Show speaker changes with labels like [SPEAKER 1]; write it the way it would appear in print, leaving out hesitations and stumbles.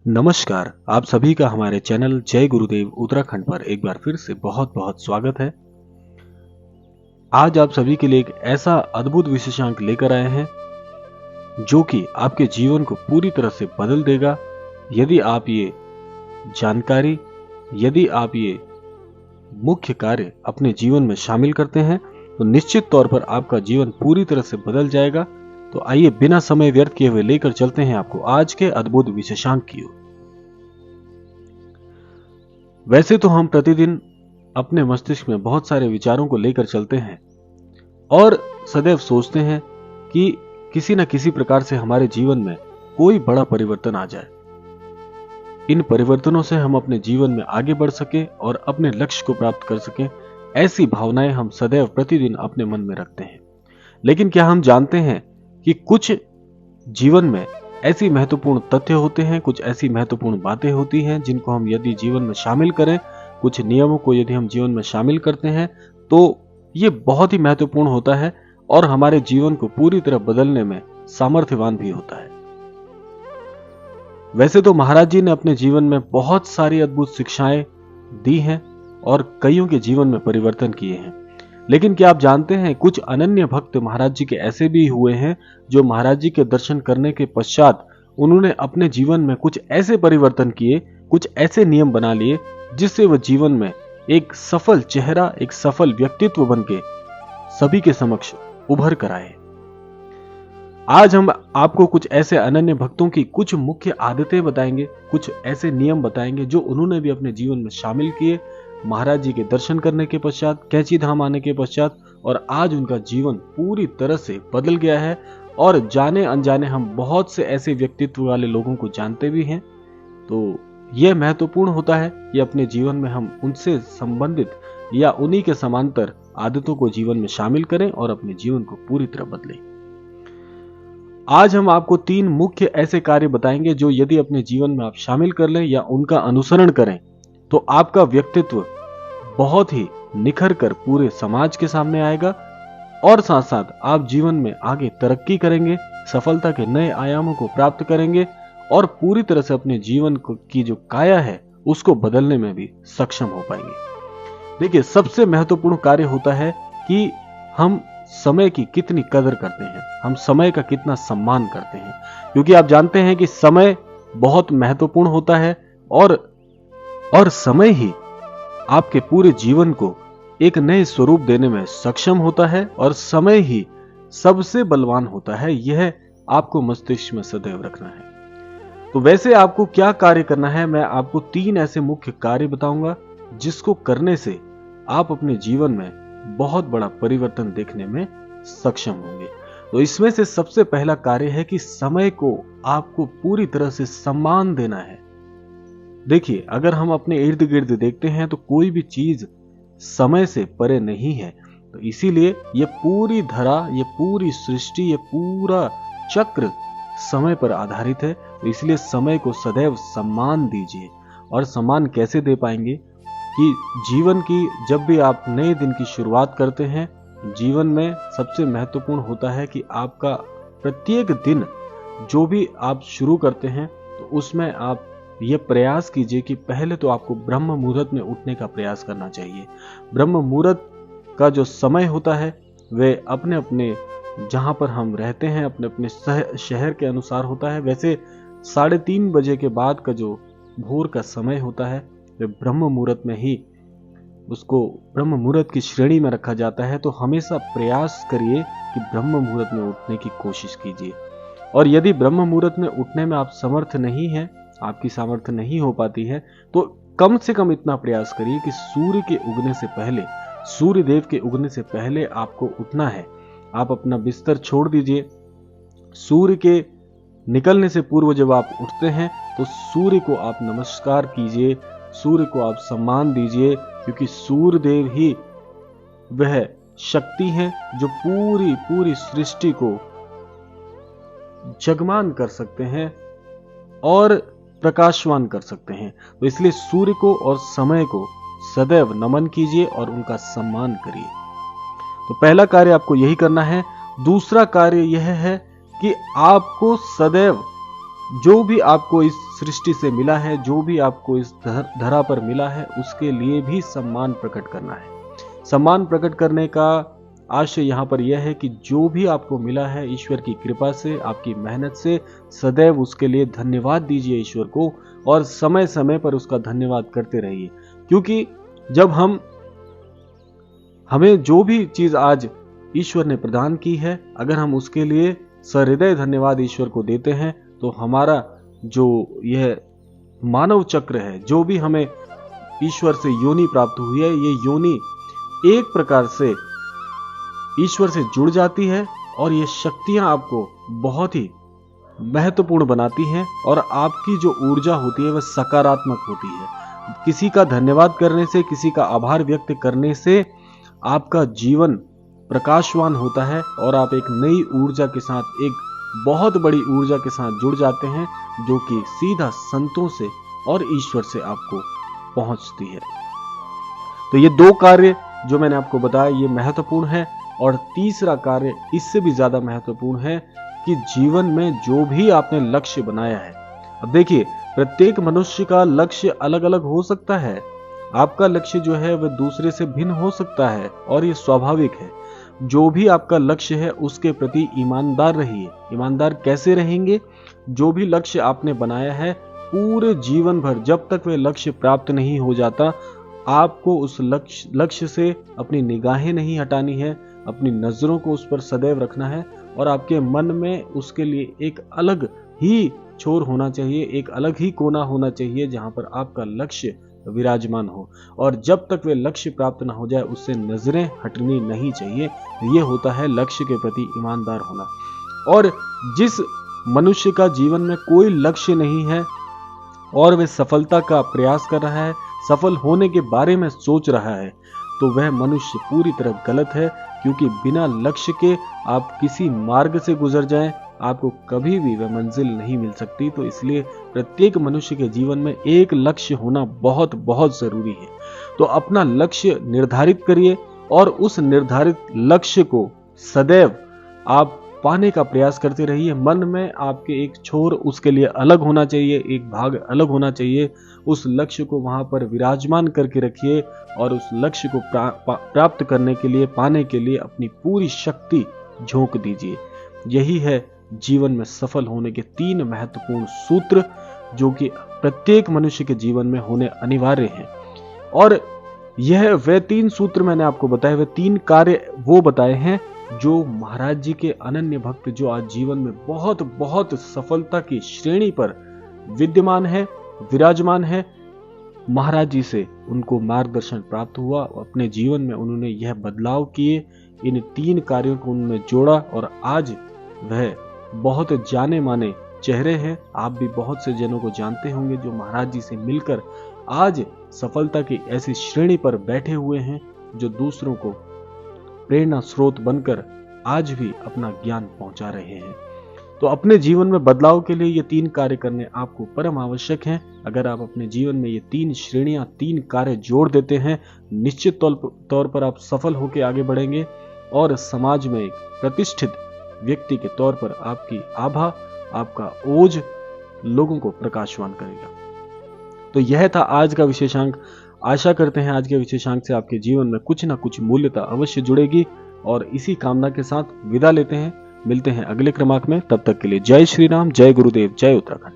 [SPEAKER 1] नमस्कार, आप सभी का हमारे चैनल जय गुरुदेव उत्तराखंड पर एक बार फिर से बहुत बहुत स्वागत है। आज आप सभी के लिए एक ऐसा अद्भुत विशेषांक लेकर आए हैं जो कि आपके जीवन को पूरी तरह से बदल देगा। यदि आप ये जानकारी, यदि आप ये मुख्य कार्य अपने जीवन में शामिल करते हैं तो निश्चित तौर पर आपका जीवन पूरी तरह से बदल जाएगा। तो आइए बिना समय व्यर्थ किए हुए लेकर चलते हैं आपको आज के अद्भुत विशेषांक की ओर। वैसे तो हम प्रतिदिन अपने मस्तिष्क में बहुत सारे विचारों को लेकर चलते हैं और सदैव सोचते हैं कि किसी न किसी प्रकार से हमारे जीवन में कोई बड़ा परिवर्तन आ जाए। इन परिवर्तनों से हम अपने जीवन में आगे बढ़ सके और अपने लक्ष्य को प्राप्त कर सकें, ऐसी भावनाएं हम सदैव प्रतिदिन अपने मन में रखते हैं। लेकिन क्या हम जानते हैं कि कुछ जीवन में ऐसी महत्वपूर्ण तथ्य होते हैं, कुछ ऐसी महत्वपूर्ण बातें होती हैं जिनको हम यदि जीवन में शामिल करें, कुछ नियमों को यदि हम जीवन में शामिल करते हैं तो ये बहुत ही महत्वपूर्ण होता है और हमारे जीवन को पूरी तरह बदलने में सामर्थ्यवान भी होता है। वैसे तो महाराज जी ने अपने जीवन में बहुत सारी अद्भुत शिक्षाएं दी हैं और कईयों के जीवन में परिवर्तन किए हैं। लेकिन क्या आप जानते हैं कुछ अनन्य भक्त महाराज जी के ऐसे भी हुए हैं जो महाराज जी के दर्शन करने के पश्चात उन्होंने अपने जीवन में कुछ ऐसे परिवर्तन किए, कुछ ऐसे नियम बना लिए जिससे वह जीवन में एक सफल चेहरा, एक सफल व्यक्तित्व बनके सभी के समक्ष उभर कर आए। आज हम आपको कुछ ऐसे अनन्य भक्तों की कुछ मुख्य आदतें बताएंगे, कुछ ऐसे नियम बताएंगे जो उन्होंने भी अपने जीवन में शामिल किए महाराज जी के दर्शन करने के पश्चात, कैंची धाम आने के पश्चात, और आज उनका जीवन पूरी तरह से बदल गया है। और जाने अनजाने हम बहुत से ऐसे व्यक्तित्व वाले लोगों को जानते भी हैं। तो यह महत्वपूर्ण होता है कि अपने जीवन में हम उनसे संबंधित या उन्हीं के समांतर आदतों को जीवन में शामिल करें और अपने जीवन को पूरी तरह बदलें। आज हम आपको 3 मुख्य ऐसे कार्य बताएंगे जो यदि अपने जीवन में आप शामिल कर लें या उनका अनुसरण करें तो आपका व्यक्तित्व बहुत ही निखर कर पूरे समाज के सामने आएगा और साथ साथ आप जीवन में आगे तरक्की करेंगे, सफलता के नए आयामों को प्राप्त करेंगे और पूरी तरह से अपने जीवन की जो काया है उसको बदलने में भी सक्षम हो पाएंगे। देखिए, सबसे महत्वपूर्ण कार्य होता है कि हम समय की कितनी कदर करते हैं, हम समय का कितना सम्मान करते हैं, क्योंकि आप जानते हैं कि समय बहुत महत्वपूर्ण होता है और समय ही आपके पूरे जीवन को एक नए स्वरूप देने में सक्षम होता है और समय ही सबसे बलवान होता है। यह आपको मस्तिष्क में सदैव रखना है। तो वैसे आपको क्या कार्य करना है, मैं आपको 3 ऐसे मुख्य कार्य बताऊंगा जिसको करने से आप अपने जीवन में बहुत बड़ा परिवर्तन देखने में सक्षम होंगे। तो इसमें से सबसे पहला कार्य है कि समय को आपको पूरी तरह से सम्मान देना है। देखिए, अगर हम अपने इर्द गिर्द देखते हैं तो कोई भी चीज समय से परे नहीं है। तो इसीलिए ये पूरी धरा, ये पूरी सृष्टि, ये पूरा चक्र समय पर आधारित है। तो इसलिए समय को सदैव सम्मान दीजिए। और सम्मान कैसे दे पाएंगे कि जीवन की जब भी आप नए दिन की शुरुआत करते हैं, जीवन में सबसे महत्वपूर्ण होता है कि आपका प्रत्येक दिन जो भी आप शुरू करते हैं तो उसमें आप ये प्रयास कीजिए कि पहले तो आपको ब्रह्म मुहूर्त में उठने का प्रयास करना चाहिए। ब्रह्म मुहूर्त का जो समय होता है वह अपने अपने जहां पर हम रहते हैं अपने अपने शहर के अनुसार होता है। वैसे 3:30 बजे के बाद का जो भोर का समय होता है वह ब्रह्म मुहूर्त में ही उसको ब्रह्म मुहूर्त की श्रेणी में रखा जाता है। तो हमेशा प्रयास करिए कि ब्रह्म मुहूर्त में उठने की कोशिश कीजिए। और यदि ब्रह्म मुहूर्त में उठने में आप समर्थ नहीं हैं, आपकी सामर्थ्य नहीं हो पाती है, तो कम से कम इतना प्रयास करिए कि सूर्य के उगने से पहले, सूर्य देव के उगने से पहले आपको उठना है। आप अपना बिस्तर छोड़ दीजिए। सूर्य के निकलने से पूर्व जब आप उठते हैं तो सूर्य को आप नमस्कार कीजिए, सूर्य को आप सम्मान दीजिए, क्योंकि सूर्य देव ही वह शक्ति है जो पूरी पूरी सृष्टि को जगमान कर सकते हैं और प्रकाशवान कर सकते हैं। तो इसलिए सूर्य को और समय को सदैव नमन कीजिए और उनका सम्मान करिए। तो पहला कार्य आपको यही करना है। दूसरा कार्य यह है कि आपको सदैव जो भी आपको इस सृष्टि से मिला है, जो भी आपको इस धरा पर मिला है, उसके लिए भी सम्मान प्रकट करना है। सम्मान प्रकट करने का आशय यहाँ पर यह है कि जो भी आपको मिला है ईश्वर की कृपा से, आपकी मेहनत से, सदैव उसके लिए धन्यवाद दीजिए ईश्वर को, और समय समय पर उसका धन्यवाद करते रहिए। क्योंकि जब हमें जो भी चीज आज ईश्वर ने प्रदान की है, अगर हम उसके लिए सहृदय धन्यवाद ईश्वर को देते हैं, तो हमारा जो यह मानव चक्र है, जो भी हमें ईश्वर से योनि प्राप्त हुई है, ये योनि एक प्रकार से ईश्वर से जुड़ जाती है, और ये शक्तियां आपको बहुत ही महत्वपूर्ण बनाती हैं, और आपकी जो ऊर्जा होती है वह सकारात्मक होती है। किसी का धन्यवाद करने से, किसी का आभार व्यक्त करने से आपका जीवन प्रकाशवान होता है, और आप एक नई ऊर्जा के साथ, एक बहुत बड़ी ऊर्जा के साथ जुड़ जाते हैं, जो कि सीधा संतों से और ईश्वर से आपको पहुंचती है। तो ये दो कार्य जो मैंने आपको बताया, ये महत्वपूर्ण है। और तीसरा कार्य इससे भी ज्यादा महत्वपूर्ण है कि जीवन में जो भी आपने लक्ष्य बनाया है, अब देखिए प्रत्येक मनुष्य का लक्ष्य अलग अलग हो सकता है। आपका लक्ष्य जो है वह दूसरे से भिन्न हो सकता है, और ये स्वाभाविक है। जो भी आपका लक्ष्य है उसके प्रति ईमानदार रहिए। ईमानदार कैसे रहेंगे? जो भी लक्ष्य आपने बनाया है, पूरे जीवन भर जब तक वह लक्ष्य प्राप्त नहीं हो जाता, आपको उस लक्ष्य से अपनी निगाहें नहीं हटानी है, अपनी नजरों को उस पर सदैव रखना है, और आपके मन में उसके लिए एक अलग ही छोर होना चाहिए, एक अलग ही कोना होना चाहिए जहां पर आपका लक्ष्य विराजमान हो। और जब तक वे लक्ष्य प्राप्त ना हो जाए, उससे नजरें हटनी नहीं चाहिए। ये होता है लक्ष्य के प्रति ईमानदार होना। और जिस मनुष्य का जीवन में कोई लक्ष्य नहीं है और वह सफलता का प्रयास कर रहा है, सफल होने के बारे में सोच रहा है, तो वह मनुष्य पूरी तरह गलत है। क्योंकि बिना लक्ष्य के आप किसी मार्ग से गुजर जाएं, आपको कभी भी वह मंजिल नहीं मिल सकती। तो इसलिए प्रत्येक मनुष्य के जीवन में एक लक्ष्य होना बहुत बहुत जरूरी है। तो अपना लक्ष्य निर्धारित करिए, और उस निर्धारित लक्ष्य को सदैव आप पाने का प्रयास करते रहिए। मन में आपके एक छोर उसके लिए अलग होना चाहिए, एक भाग अलग होना चाहिए। उस लक्ष्य को वहां पर विराजमान करके रखिए, और उस लक्ष्य को प्राप्त करने के लिए, पाने के लिए अपनी पूरी शक्ति झोंक दीजिए। यही है जीवन में सफल होने के 3 महत्वपूर्ण सूत्र, जो कि प्रत्येक मनुष्य के जीवन में होने अनिवार्य हैं। और यह वे 3 सूत्र मैंने आपको बताए, वे 3 कार्य वो बताए हैं जो महाराज जी के अनन्य भक्त, जो आज जीवन में बहुत बहुत सफलता की श्रेणी पर विद्यमान है, विराजमान है, महाराज जी से उनको मार्गदर्शन प्राप्त हुआ। अपने जीवन में उन्होंने यह बदलाव किए, इन 3 कार्यों को उन्होंने जोड़ा, और आज वह बहुत जाने माने चेहरे हैं। आप भी बहुत से जनों को जानते होंगे जो महाराज जी से मिलकर आज सफलता की ऐसी श्रेणी पर बैठे हुए हैं, जो दूसरों को प्रेरणा स्रोत बनकर आज भी अपना ज्ञान पहुंचा रहे हैं। तो अपने जीवन में बदलाव के लिए ये 3 कार्य करने आपको परम आवश्यक हैं। अगर आप अपने जीवन में ये 3 श्रेणियां, 3 कार्य जोड़ देते हैं, निश्चित तौर पर आप सफल होकर आगे बढ़ेंगे, और समाज में एक प्रतिष्ठित व्यक्ति के तौर पर आपकी आभा, आपका ओज लोगों को प्रकाशवान करेगा। तो यह था आज का विशेषांक। आशा करते हैं आज के विशेषांक से आपके जीवन में कुछ ना कुछ मूल्यता अवश्य जुड़ेगी, और इसी कामना के साथ विदा लेते हैं। मिलते हैं अगले क्रमांक में। तब तक के लिए जय श्री राम, जय गुरुदेव, जय उत्तराखंड।